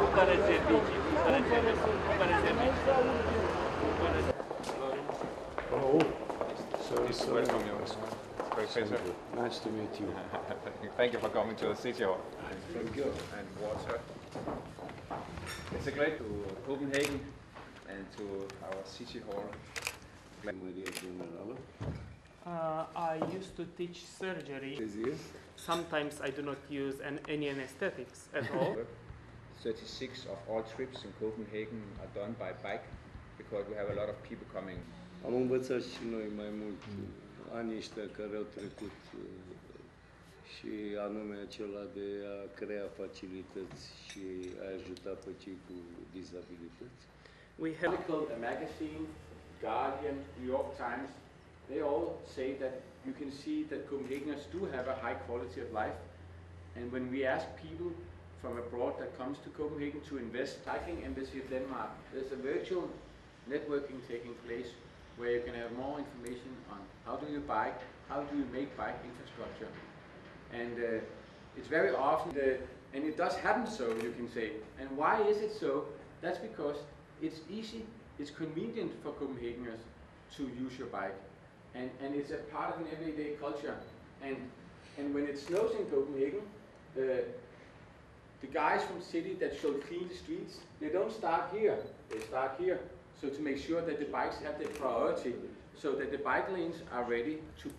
Oh, so welcome you. It's great pleasure. Nice to meet you. Thank you for coming to the City Hall. Thank you. And water. It's a great to Copenhagen and to our City Hall. Maria Generală. I used to teach surgery. Sometimes I do not use any anesthetics at all. 36 of all trips in Copenhagen are done by bike because we have a lot of people coming. Am învățat și noi mai mult anii ăștia care au trecut și anume acela de a crea facilități și a ajuta pe cei cu dizabilități. We have A magazine, Guardian, New York Times, they all say that you can see that Copenhageners do have a high quality of life. And when we ask people from abroad that comes to Copenhagen to invest, Cycling Embassy of Denmark, there's a virtual networking taking place where you can have more information on how do you bike, how do you make bike infrastructure. And it's very often, and it does happen so, you can say. And why is it so? That's because it's easy, it's convenient for Copenhageners to use your bike. And it's a part of an everyday culture. And when it snows in Copenhagen, the guys from the city that should clean the streets, they don't start here, they start here. So to make sure that the bikes have their priority, so that the bike lanes are ready to